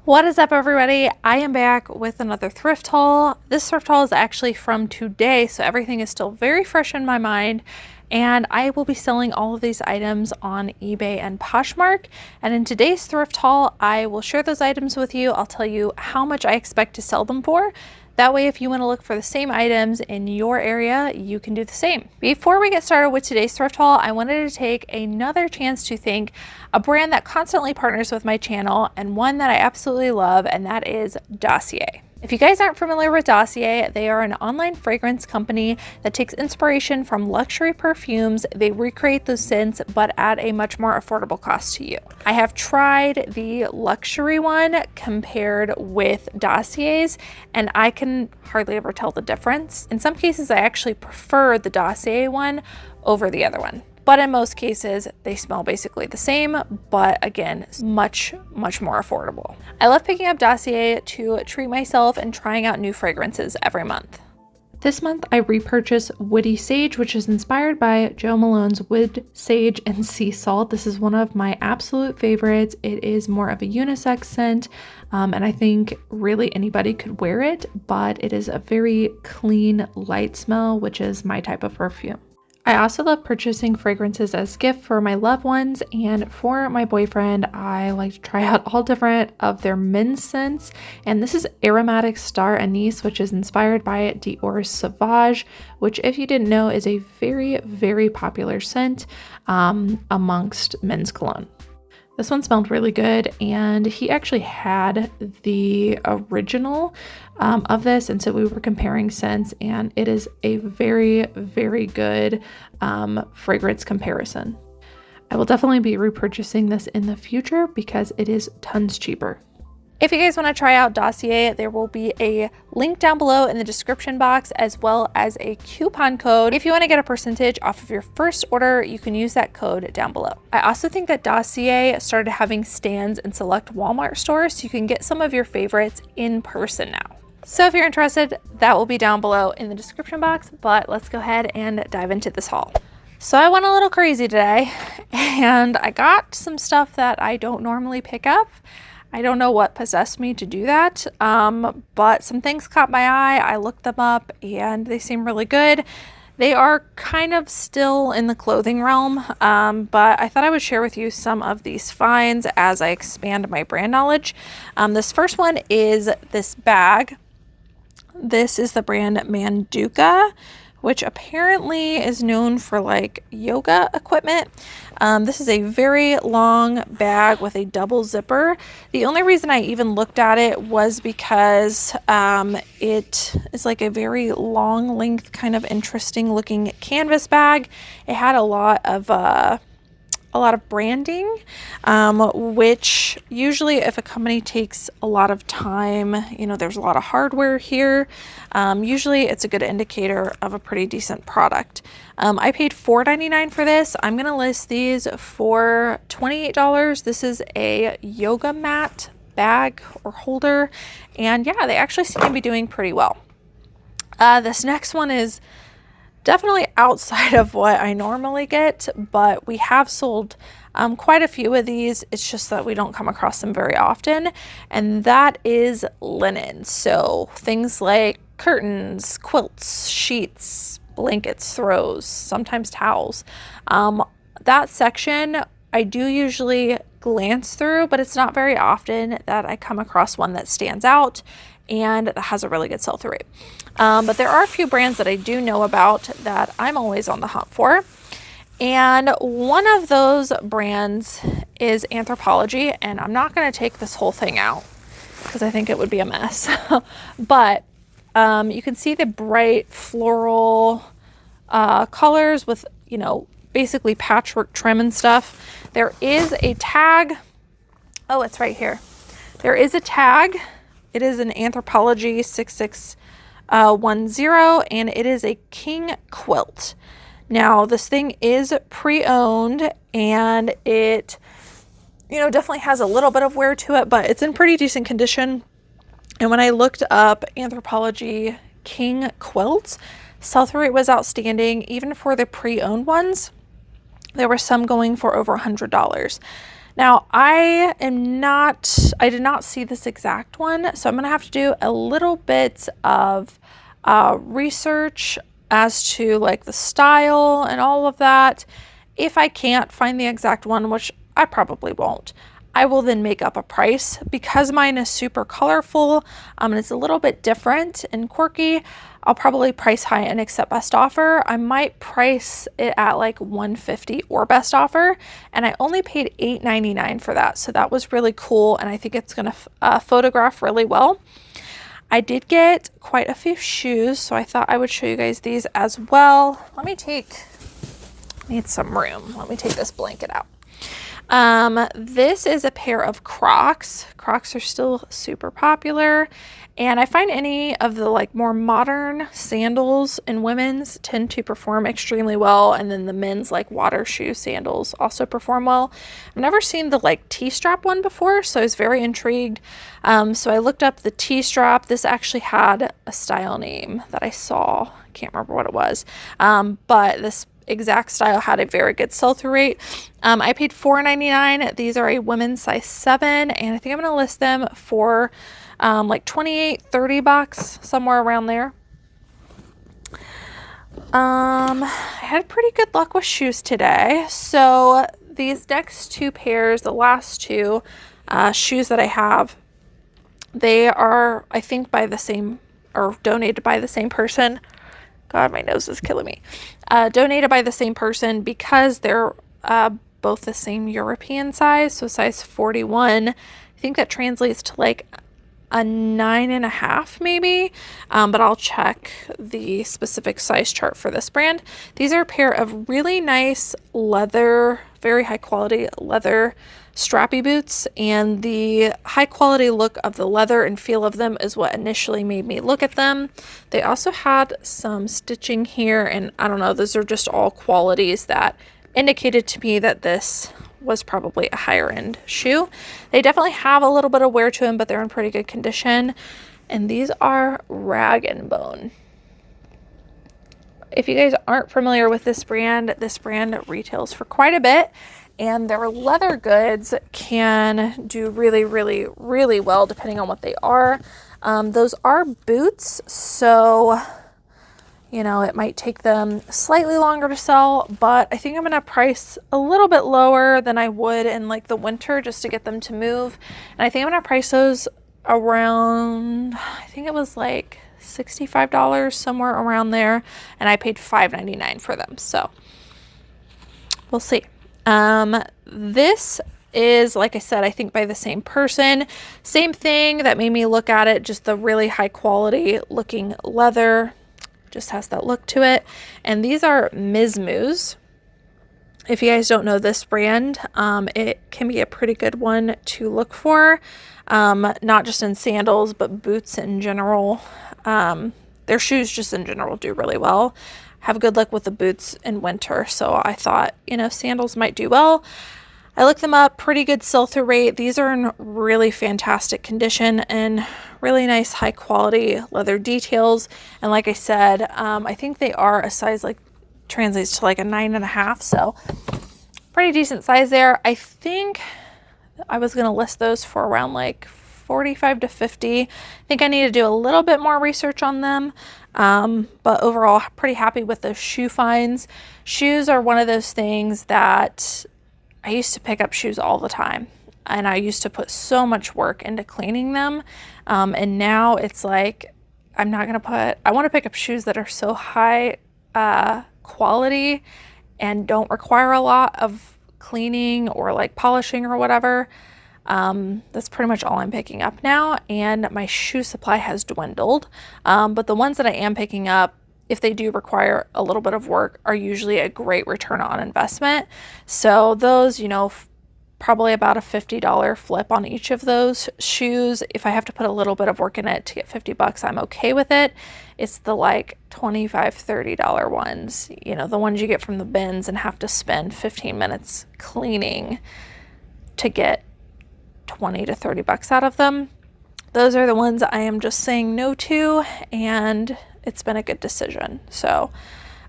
What is up, everybody? I am back with another thrift haul. This thrift haul is actually from today, so everything is still very fresh in my mind, and I will be selling all of these items on eBay and Poshmark. And in today's thrift haul, I will share those items with you. I'll tell you how much I expect to sell them for. That way, if you want to look for the same items in your area, you can do the same. Before we get started with today's thrift haul, I wanted to take another chance to thank a brand that constantly partners with my channel and one that I absolutely love, and that is Dossier. If you guys aren't familiar with Dossier, they are an online fragrance company that takes inspiration from luxury perfumes. They recreate those scents, but at a much more affordable cost to you. I have tried the luxury one compared with Dossier's, and I can hardly ever tell the difference. In some cases, I actually prefer the Dossier one over the other one. But in most cases, they smell basically the same, but again, much more affordable. I love picking up Dossier to treat myself and trying out new fragrances every month. This month, I repurchased Woody Sage, which is inspired by Joe Malone's Wood, Sage, and Sea Salt. This is one of my absolute favorites. It is more of a unisex scent, and I think really anybody could wear it, but it is a very clean, light smell, which is my type of perfume. I also love purchasing fragrances as gift for my loved ones, and for my boyfriend, I like to try out all different of their men's scents. And this is Aromatic Star Anise, which is inspired by Dior's Sauvage, which, if you didn't know, is a very popular scent amongst men's cologne. This one smelled really good, and he actually had the original of this, and so we were comparing scents, and it is a very good fragrance comparison. I will definitely be repurchasing this in the future because it is tons cheaper. If you guys want to try out Dossier, there will be a link down below in the description box, as well as a coupon code. If you want to get a percentage off of your first order, you can use that code down below. I also think that Dossier started having stands in select Walmart stores, so you can get some of your favorites in person now. So if you're interested, that will be down below in the description box, but let's go ahead and dive into this haul. So I went a little crazy today, and I got some stuff that I don't normally pick up. I don't know what possessed me to do that, but some things caught my eye. I looked them up and they seem really good. They are kind of still in the clothing realm, but I thought I would share with you some of these finds as I expand my brand knowledge. This first one is this bag. This is the brand Manduka, which apparently is known for like yoga equipment. This is a very long bag with a double zipper. The only reason I even looked at it was because it is like a very long length, kind of interesting looking canvas bag. It had a lot of branding, which usually if a company takes a lot of time, you know, there's a lot of hardware here, usually it's a good indicator of a pretty decent product. I paid $4.99 for this. I'm gonna list these for $28. This is a yoga mat bag or holder, and yeah, they actually seem to be doing pretty well. This next one is definitely outside of what I normally get, but we have sold quite a few of these. It's just that we don't come across them very often, and that is linen. So things like curtains, quilts, sheets, blankets, throws, sometimes towels. That section I do usually glance through, but it's not very often that I come across one that stands out and that has a really good sell-through rate. But there are a few brands that I do know about that I'm always on the hunt for. And one of those brands is Anthropologie, and I'm not going to take this whole thing out because I think it would be a mess. But you can see the bright floral colors with, you know, basically patchwork trim and stuff. There is a tag. Oh, it's right here. There is a tag. It is an Anthropologie 6610, and it is a king quilt. Now, this thing is pre-owned, and it, you know, definitely has a little bit of wear to it, but it's in pretty decent condition. And when I looked up Anthropologie king quilts, sell-through rate was outstanding. Even for the pre-owned ones, there were some going for over $100. Now I did not see this exact one, so I'm gonna have to do a little bit of research as to like the style and all of that. If I can't find the exact one, which I probably won't, I will then make up a price. Because mine is super colorful and it's a little bit different and quirky, I'll probably price high and accept best offer. I might price it at like $150 or best offer, and I only paid $8.99 for that, so that was really cool, and I think it's gonna photograph really well. I did get quite a few shoes, so I thought I would show you guys these as well. Need some room. Let me take this blanket out. This is a pair of Crocs. Crocs are still super popular, and I find any of the like more modern sandals in women's tend to perform extremely well, and then the men's like water shoe sandals also perform well. I've never seen the like T-strap one before, so I was very intrigued. So I looked up the T-strap. This actually had a style name that I saw. I can't remember what it was, but this exact style had a very good sell-through rate. I paid $4.99. These are a women's size 7, and I think I'm going to list them for like $28-30, somewhere around there. I had pretty good luck with shoes today. So these next two pairs, the last two shoes that I have, they are, I think, by the same, or donated by the same person. God, my nose is killing me. Donated by the same person because they're both the same European size, so size 41. I think that translates to like a 9.5 maybe, but I'll check the specific size chart for this brand. These are a pair of really nice leather, very high quality leather strappy boots, and the high quality look of the leather and feel of them is what initially made me look at them. They also had some stitching here, and I don't know, those are just all qualities that indicated to me that this was probably a higher end shoe. They definitely have a little bit of wear to them, but they're in pretty good condition, and these are Rag & Bone. If you guys aren't familiar with this brand retails for quite a bit, and their leather goods can do really, really, really well depending on what they are. Those are boots, so, you know, it might take them slightly longer to sell, but I think I'm going to price a little bit lower than I would in like the winter just to get them to move. And I think I'm going to price those around, I think it was like $65, somewhere around there. And I paid $5.99 for them. So we'll see. This is, like I said, I think by the same person. Same thing that made me look at it, just the really high quality looking leather, just has that look to it. And these are Ms. Moos. If you guys don't know this brand, it can be a pretty good one to look for, not just in sandals, but boots in general. Their shoes just in general do really well. Have good luck with the boots in winter, so I thought, you know, sandals might do well. I looked them up, pretty good sell-through rate. These are in really fantastic condition and really nice high quality leather details. And like I said, I think they are a size like translates to like a 9.5, so pretty decent size there. I think I was gonna list those for around like 45 to 50. I think I need to do a little bit more research on them. But overall, pretty happy with those shoe finds. Shoes are one of those things that I used to pick up shoes all the time, and I used to put so much work into cleaning them. And now it's like, I want to pick up shoes that are so high quality and don't require a lot of cleaning or like polishing or whatever. That's pretty much all I'm picking up now, and my shoe supply has dwindled. But the ones that I am picking up, if they do require a little bit of work, are usually a great return on investment. So those, you know, probably about a $50 flip on each of those shoes. If I have to put a little bit of work in it to get $50, I'm okay with it. It's the like $25, $30 ones, you know, the ones you get from the bins and have to spend 15 minutes cleaning to get 20 to 30 bucks out of them. Those are the ones I am just saying no to, and it's been a good decision. So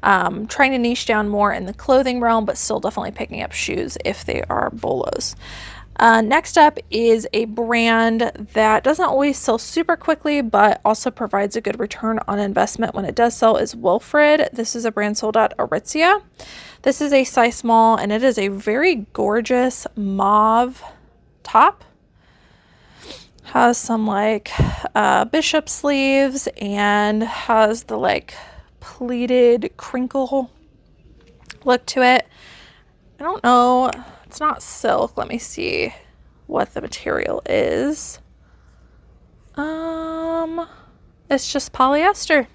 trying to niche down more in the clothing realm, but still definitely picking up shoes if they are bolos. Next up is a brand that doesn't always sell super quickly, but also provides a good return on investment when it does sell, is Wilfred. This is a brand sold at Aritzia. This is a size small, and it is a very gorgeous mauve top. Has some like bishop sleeves and has the like pleated crinkle look to it. I don't know. It's not silk. Let me see what the material is. It's just polyester.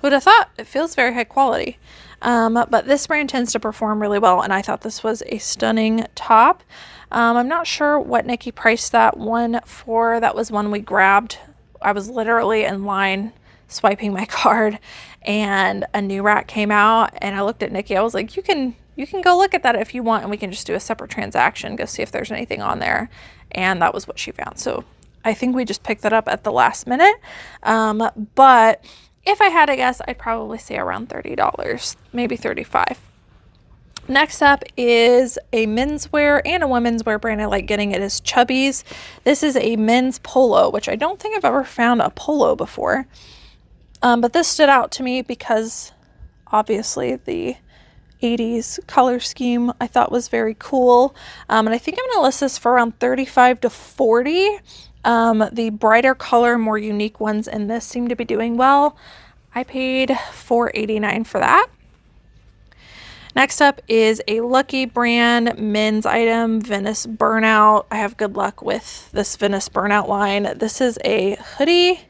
Who'd have thought? It feels very high quality. But this brand tends to perform really well, and I thought this was a stunning top. I'm not sure what Nikki priced that one for. That was one we grabbed. I was literally in line swiping my card, and a new rack came out, and I looked at Nikki. I was like, you can go look at that if you want, and we can just do a separate transaction, go see if there's anything on there. And that was what she found. So I think we just picked that up at the last minute. But if I had to guess, I'd probably say around $30, maybe $35. Next up is a menswear and a women's wear brand I like getting. It is Chubby's. This is a men's polo, which I don't think I've ever found a polo before. But this stood out to me because obviously the 80s color scheme I thought was very cool. And I think I'm going to list this for around $35 to $40. The brighter color, more unique ones in this seem to be doing well. I paid $4.89 for that. Next up is a Lucky brand men's item, Venice Burnout. I have good luck with this Venice Burnout line. This is a hoodie.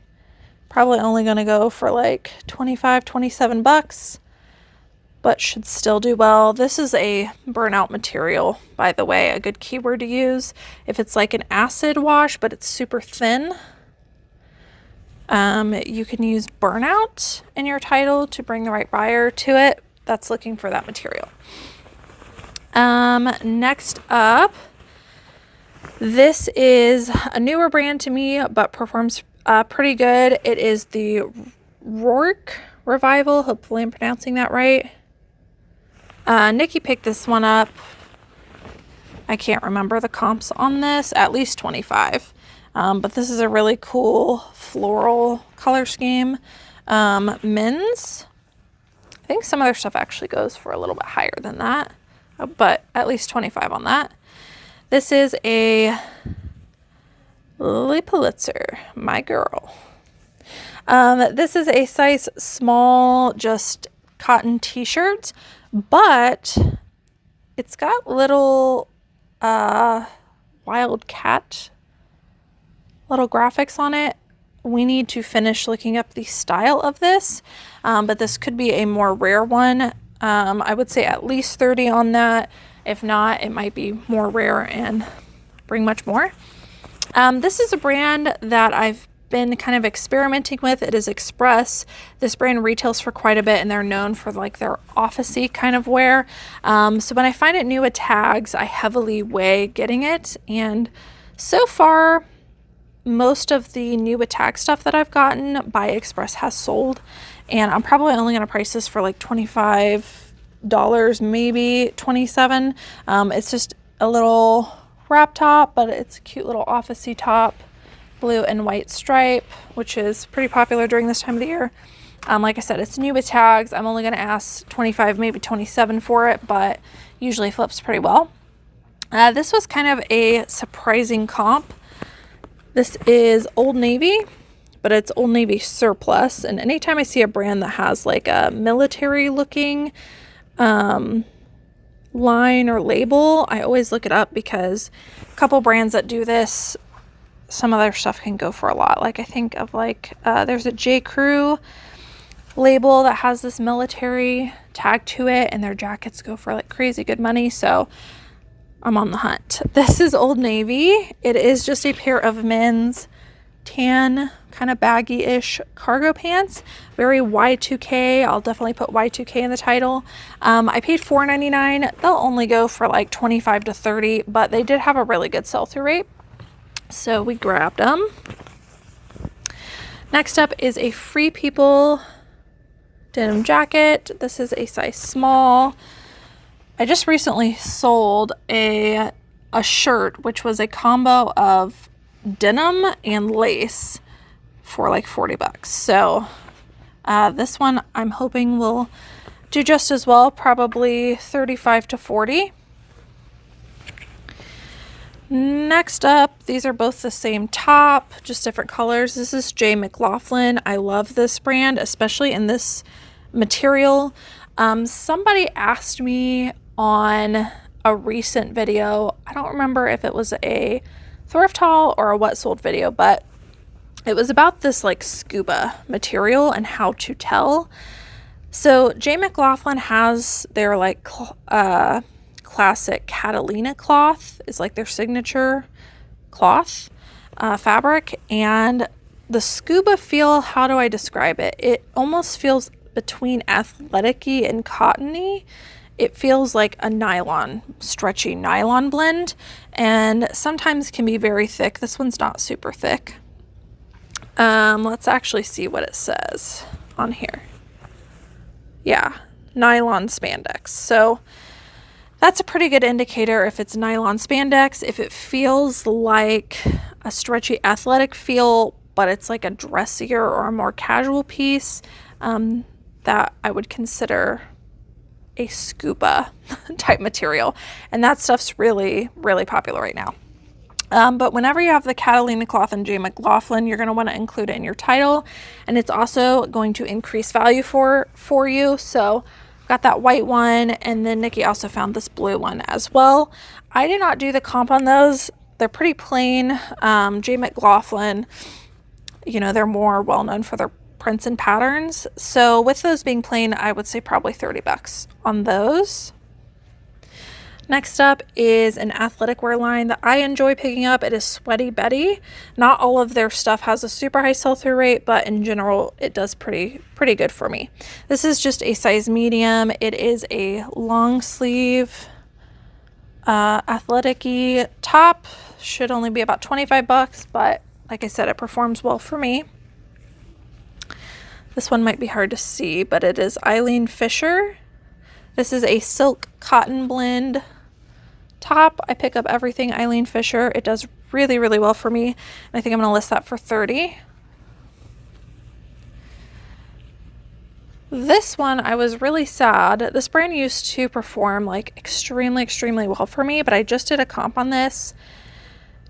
Probably only going to go for like 25, 27 bucks, but should still do well. This is a burnout material, by the way, a good keyword to use. If it's like an acid wash, but it's super thin, you can use burnout in your title to bring the right buyer to it that's looking for that material. Next up, this is a newer brand to me, but performs pretty good. It is the Rourke Revival. Hopefully I'm pronouncing that right. Nikki picked this one up. I can't remember the comps on this, at least 25. But this is a really cool floral color scheme. Men's, I think some other stuff actually goes for a little bit higher than that, but at least 25 on that. This is a Lily Pulitzer, my girl. This is a size small, just cotton t-shirt, but it's got little wildcat little graphics on it. We need to finish looking up the style of this, but this could be a more rare one. I would say at least 30 on that. If not, it might be more rare and bring much more. This is a brand that I've been kind of experimenting with. It is Express. This brand retails for quite a bit, and they're known for like their office-y kind of wear. So when I find it new at tags, I heavily weigh getting it, and so far most of the new at tag stuff that I've gotten by Express has sold, and I'm probably only going to price this for like $25, maybe 27. It's just a little wrap top, but it's a cute little office-y top, blue and white stripe, which is pretty popular during this time of the year. Like I said, it's new with tags. I'm only going to ask 25, maybe 27 for it, but usually flips pretty well. This was kind of a surprising comp. This is Old Navy, but it's Old Navy surplus. And anytime I see a brand that has like a military looking line or label, I always look it up, because a couple brands that do this, some of their stuff can go for a lot. Like I think of like, there's a J. Crew label that has this military tag to it, and their jackets go for like crazy good money. So I'm on the hunt. This is Old Navy. It is just a pair of men's tan, kind of baggy-ish cargo pants. Very Y2K. I'll definitely put Y2K in the title. I paid $4.99. They'll only go for like 25 to 30, but they did have a really good sell-through rate, so we grabbed them. Next up is a Free People denim jacket. This is a size small. I just recently sold a a shirt, which was a combo of denim and lace for like 40 bucks. So this one I'm hoping will do just as well, probably 35 to 40. Next up, these are both the same top, just different colors. This is J. McLaughlin. I love this brand, especially in this material. Somebody asked me on a recent video, I don't remember if it was a thrift haul or a what sold video, but it was about this like scuba material and how to tell. So J. McLaughlin has their like classic Catalina cloth is like their signature cloth fabric, and the scuba feel, how do I describe it? It almost feels between athletic-y and cottony. It feels like a nylon, stretchy nylon blend, and sometimes can be very thick. This one's not super thick. Let's actually see what it says on here. Yeah, nylon spandex. So that's a pretty good indicator if it's nylon spandex. If it feels like a stretchy athletic feel, but it's like a dressier or a more casual piece, that I would consider a scuba type material. And that stuff's really, really popular right now. But whenever you have the Catalina cloth and J. McLaughlin, you're going to want to include it in your title. And it's also going to increase value for you. So got that white one, and then Nikki also found this blue one as well. I did not do the comp on those. They're pretty plain. J. McLaughlin, you know, they're more well known for their prints and patterns. So with those being plain, I would say probably 30 bucks on those. Next up is an athletic wear line that I enjoy picking up. It is Sweaty Betty. Not all of their stuff has a super high sell-through rate, but in general, it does pretty good for me. This is just a size medium. It is a long sleeve, athletic-y top. Should only be about 25 bucks, but like I said, it performs well for me. This one might be hard to see, but it is Eileen Fisher. This is a silk cotton blend top. I pick up everything Eileen Fisher. It does really, really well for me. And I think I'm going to list that for 30. This one, I was really sad. This brand used to perform like extremely, extremely well for me, but I just did a comp on this.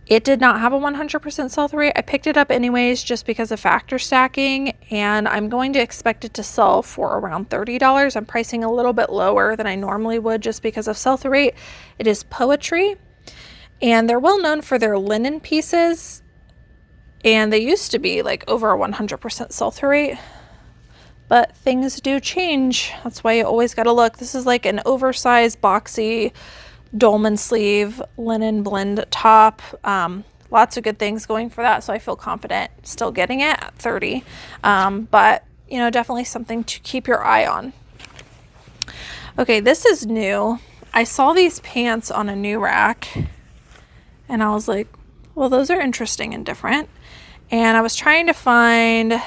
It did not have a 100% sell-through rate. I picked it up anyways just because of factor stacking, and I'm going to expect it to sell for around $30. I'm pricing a little bit lower than I normally would just because of sell-through rate. It is Poetry, and they're well known for their linen pieces, and they used to be like over a 100% sell-through rate, but things do change. That's why you always got to look. This is like an oversized, boxy dolman sleeve linen blend top. Lots of good things going for that, so I feel confident still getting it at 30. But you know, definitely something to keep your eye on. Okay, this is new. I saw these pants on a new rack and I was like, well, those are interesting and different. And I was trying to find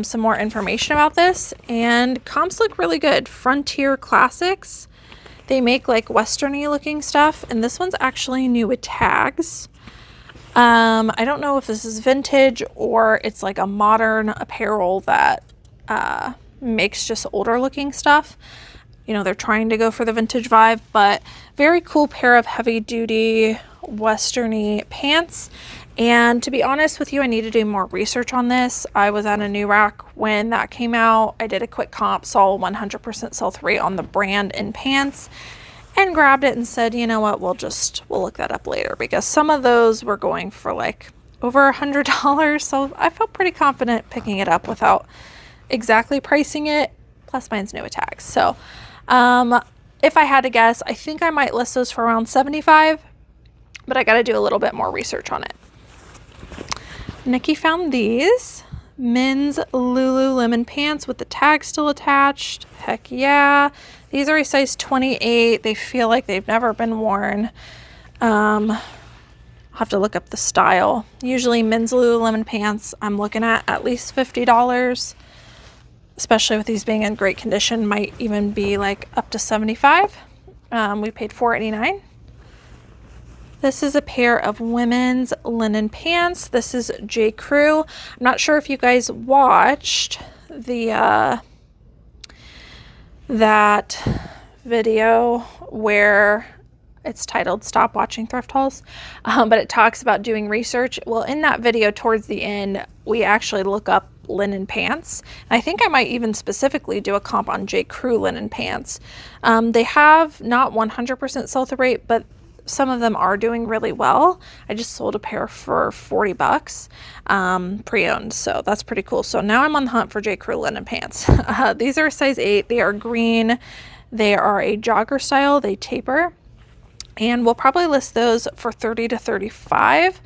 some more information about this, and comps look really good. Frontier Classics. They make like westerny looking stuff, and this one's actually new with tags. I don't know if this is vintage or it's like a modern apparel that makes just older looking stuff. You know, they're trying to go for the vintage vibe, but very cool pair of heavy duty westerny pants. And to be honest with you, I need to do more research on this. I was at a new rack when that came out. I did a quick comp, saw 100% sell-through rate on the brand and pants, and grabbed it and said, you know what, we'll look that up later, because some of those were going for like over $100. So I felt pretty confident picking it up without exactly pricing it. Plus mine's new with tags. So if I had to guess, I think I might list those for around 75, but I got to do a little bit more research on it. Nikki found these men's Lululemon pants with the tag still attached. Heck yeah. These are a size 28. They feel like they've never been worn. I'll have to look up the style. Usually men's Lululemon pants I'm looking at least $50, especially with these being in great condition, might even be like up to $75. We paid $4.89. This is a pair of women's linen pants. This is J. Crew. I'm not sure if you guys watched the that video where it's titled Stop Watching Thrift Hauls, but it talks about doing research. Well, in that video towards the end, we actually look up linen pants. And I think I might even specifically do a comp on J. Crew linen pants. They have not 100% sell-through rate, but some of them are doing really well. I just sold a pair for 40 bucks pre-owned, so that's pretty cool. So now I'm on the hunt for J. Crew linen pants. These are a size 8. They are green. They are a jogger style. They taper, and we'll probably list those for 30 to 35.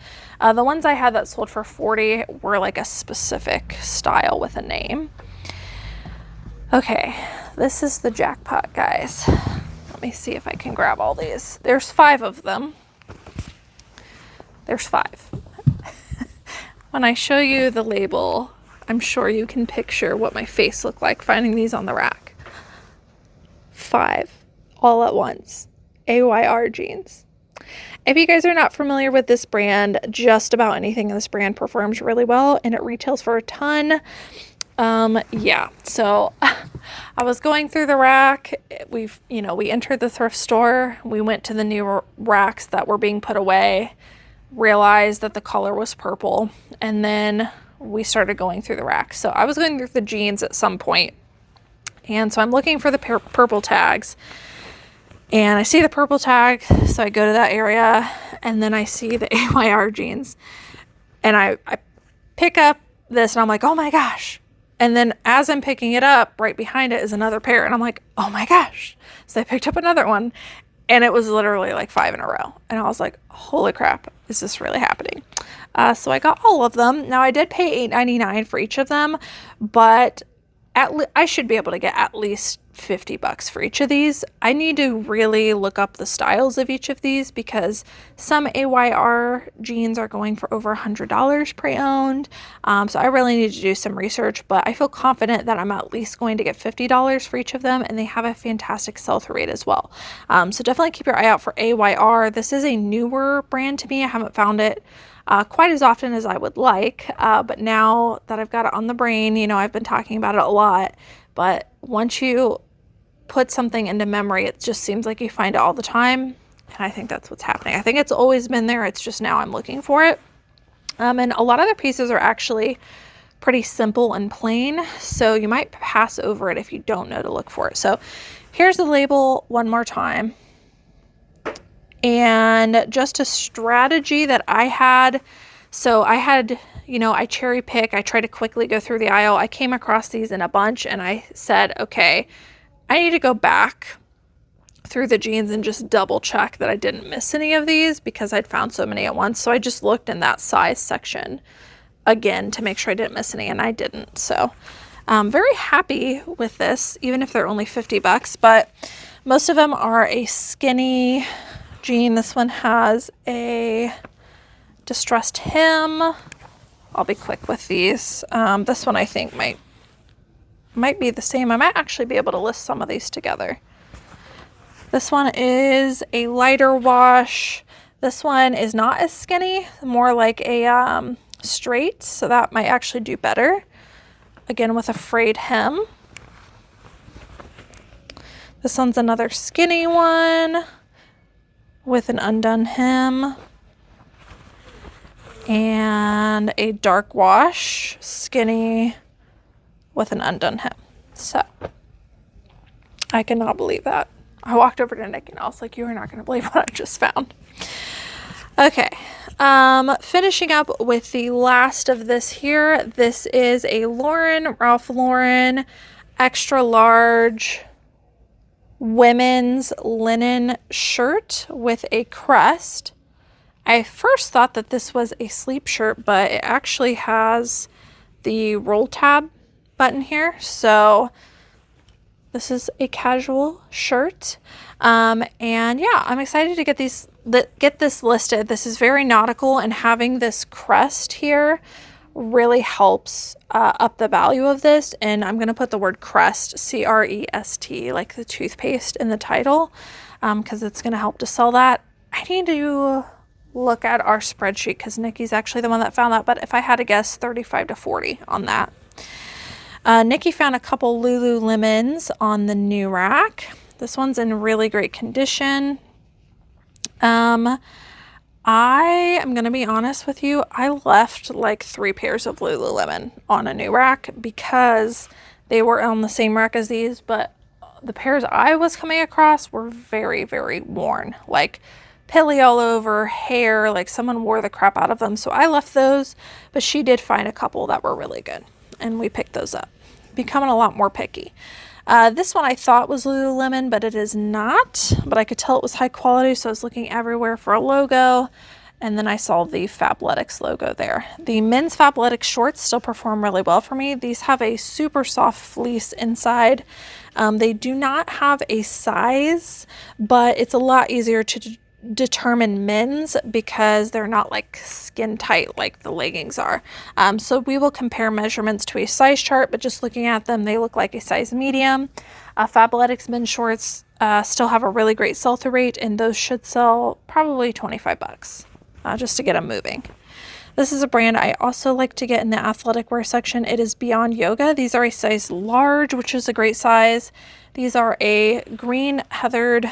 The ones I had that sold for 40 were like a specific style with a name. Okay, this is the jackpot, guys. Let me see if I can grab all these. There's 5 of them. There's 5. When I show you the label, I'm sure you can picture what my face looked like finding these on the rack. 5 all at once. AYR jeans. If you guys are not familiar with this brand, just about anything in this brand performs really well, and it retails for a ton. Yeah, so I was going through the rack. We entered the thrift store. We went to the new racks that were being put away, realized that the color was purple, and then we started going through the racks. So I was going through the jeans at some point, and so I'm looking for the purple tags. And I see the purple tag, so I go to that area, and then I see the AYR jeans. And I pick up this, and I'm like, oh my gosh. And then as I'm picking it up, right behind it is another pair, and I'm like, oh my gosh. So I picked up another one, and it was literally like 5 in a row. And I was like, holy crap, is this really happening? So I got all of them. Now I did pay $8.99 for each of them, but I should be able to get at least 50 bucks for each of these. I need to really look up the styles of each of these because some AYR jeans are going for over $100 pre-owned. So I really need to do some research, but I feel confident that I'm at least going to get $50 for each of them, and they have a fantastic sell-through rate as well. So definitely keep your eye out for AYR. This is a newer brand to me. I haven't found it quite as often as I would like, but now that I've got it on the brain, I've been talking about it a lot, but once you put something into memory, it just seems like you find it all the time, and I think that's what's happening. I think it's always been there, it's just now I'm looking for it. And a lot of their pieces are actually pretty simple and plain, so you might pass over it if you don't know to look for it. So here's the label one more time. And just a strategy that I had, so I had, I cherry pick, I try to quickly go through the aisle. I came across these in a bunch, and I said, okay, I need to go back through the jeans and just double check that I didn't miss any of these because I'd found so many at once. So I just looked in that size section again to make sure I didn't miss any, and I didn't. So I'm very happy with this, even if they're only 50 bucks, but most of them are a skinny jean. This one has a distressed hem. I'll be quick with these. This one I think might be the same. I might actually be able to list some of these together. This one is a lighter wash. This one is not as skinny, more like a straight, so that might actually do better. Again, with a frayed hem. This one's another skinny one with an undone hem, and a dark wash, skinny with an undone hem. So I cannot believe that. I walked over to Nick and I was like, you are not going to believe what I just found. Okay, finishing up with the last of this here. This is a Ralph Lauren extra large women's linen shirt with a crest. I first thought that this was a sleep shirt, but it actually has the roll tab button here. So this is a casual shirt. And yeah, I'm excited to get this listed. This is very nautical, and having this crest here really helps up the value of this. And I'm going to put the word crest, C-R-E-S-T, like the toothpaste, in the title, because it's going to help to sell that. I need to look at our spreadsheet because Nikki's actually the one that found that, but if I had to guess, 35 to 40 on that. Nikki found a couple Lululemons on the new rack. This one's in really great condition. I am going to be honest with you. I left like 3 pairs of Lululemon on a new rack because they were on the same rack as these, but the pairs I was coming across were very, very worn, like pilly all over, hair, like someone wore the crap out of them. So I left those, but she did find a couple that were really good and we picked those up. Becoming a lot more picky. This one I thought was Lululemon, but it is not, but I could tell it was high quality. So I was looking everywhere for a logo, and then I saw the Fabletics logo there. The men's Fabletics shorts still perform really well for me. These have a super soft fleece inside. They do not have a size, but it's a lot easier to determine men's because they're not like skin tight like the leggings are. So we will compare measurements to a size chart, but just looking at them, they look like a size medium. Fabletics men's shorts still have a really great sell-through rate, and those should sell probably 25 bucks just to get them moving. This is a brand I also like to get in the athletic wear section. It is Beyond Yoga. These are a size large, which is a great size. These are a green heathered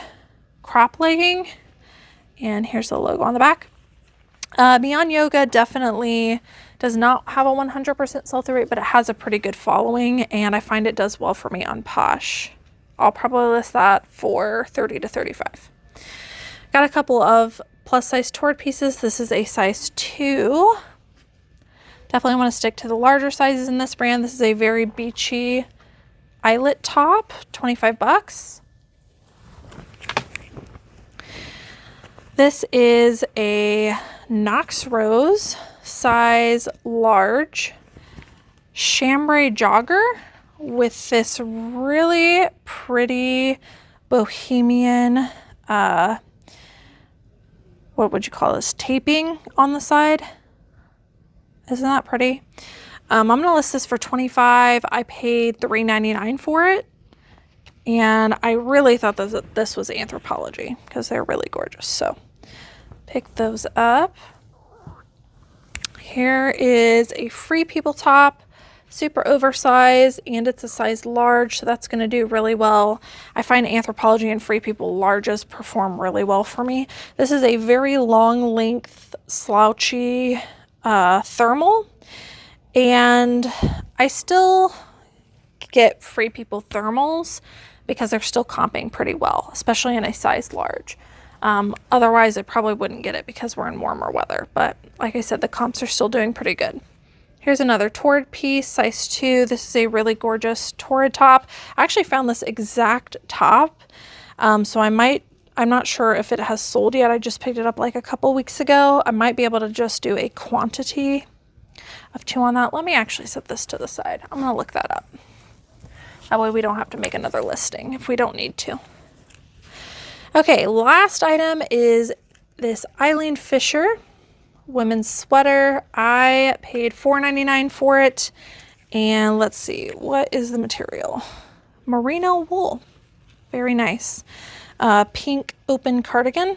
crop legging. And here's the logo on the back. Beyond Yoga definitely does not have a 100% sell-through rate, but it has a pretty good following, and I find it does well for me on Posh. I'll probably list that for 30 to 35. Got a couple of plus size toward pieces. This is a size 2. Definitely want to stick to the larger sizes in this brand. This is a very beachy eyelet top, 25 bucks. This is a Knox Rose size large chambray jogger with this really pretty bohemian, what would you call this, taping on the side. Isn't that pretty? I'm going to list this for $25. I paid $3.99 for it. And I really thought this was Anthropologie because they're really gorgeous. So pick those up. Here is a Free People top, super oversized, and it's a size large, so that's going to do really well. I find Anthropologie and Free People larges perform really well for me. This is a very long length slouchy thermal, and I still get Free People thermals because they're still comping pretty well, especially in a size large. Otherwise, I probably wouldn't get it because we're in warmer weather. But like I said, the comps are still doing pretty good. Here's another Torrid piece, size 2. This is a really gorgeous Torrid top. I actually found this exact top. So I'm not sure if it has sold yet. I just picked it up like a couple weeks ago. I might be able to just do a quantity of 2 on that. Let me actually set this to the side. I'm going to look that up. That way we don't have to make another listing if we don't need to. Okay, last item is this Eileen Fisher women's sweater. I paid $4.99 for it. And let's see, what is the material? Merino wool. Very nice. Pink open cardigan.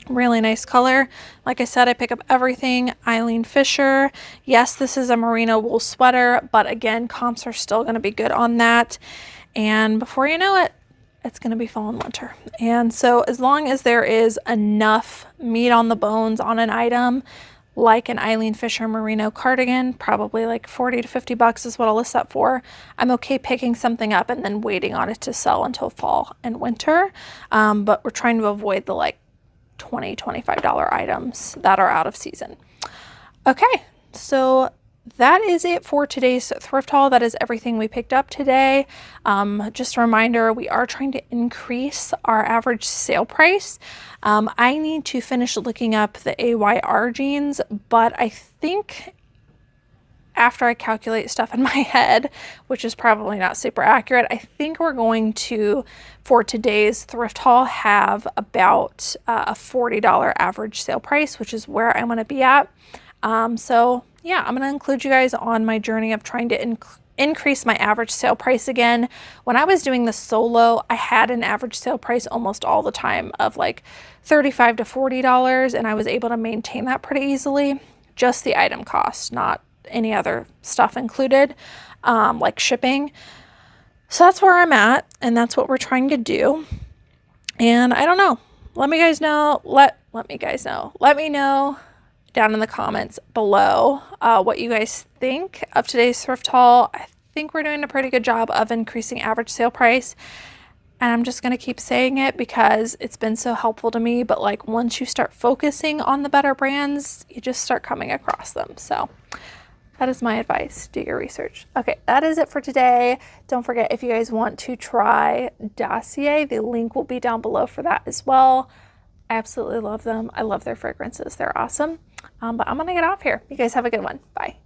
Really nice color. Like I said, I pick up everything Eileen Fisher. Yes, this is a merino wool sweater, but again, comps are still going to be good on that. And before you know it, it's going to be fall and winter. And so as long as there is enough meat on the bones on an item, like an Eileen Fisher merino cardigan, probably like 40 to 50 bucks is what I'll list that for. I'm okay picking something up and then waiting on it to sell until fall and winter. But we're trying to avoid the like $20, $25 items that are out of season. Okay, so that is it for today's thrift haul. That is everything we picked up today. Just a reminder, we are trying to increase our average sale price. I need to finish looking up the AYR jeans, but I think after I calculate stuff in my head, which is probably not super accurate, I think we're going to, for today's thrift haul, have about a $40 average sale price, which is where I'm going to be at. So yeah, I'm going to include you guys on my journey of trying to increase my average sale price again. When I was doing the solo, I had an average sale price almost all the time of like $35 to $40, and I was able to maintain that pretty easily. Just the item cost, not any other stuff included, like shipping. So that's where I'm at, and that's what we're trying to do. And I don't know. Let me know down in the comments below what you guys think of today's thrift haul. I think we're doing a pretty good job of increasing average sale price, and I'm just going to keep saying it because it's been so helpful to me. But like, once you start focusing on the better brands, you just start coming across them. So that is my advice. Do your research. Okay, that is it for today. Don't forget, if you guys want to try Dossier, the link will be down below for that as well. I absolutely love them. I love their fragrances. They're awesome. But I'm going to get off here. You guys have a good one. Bye.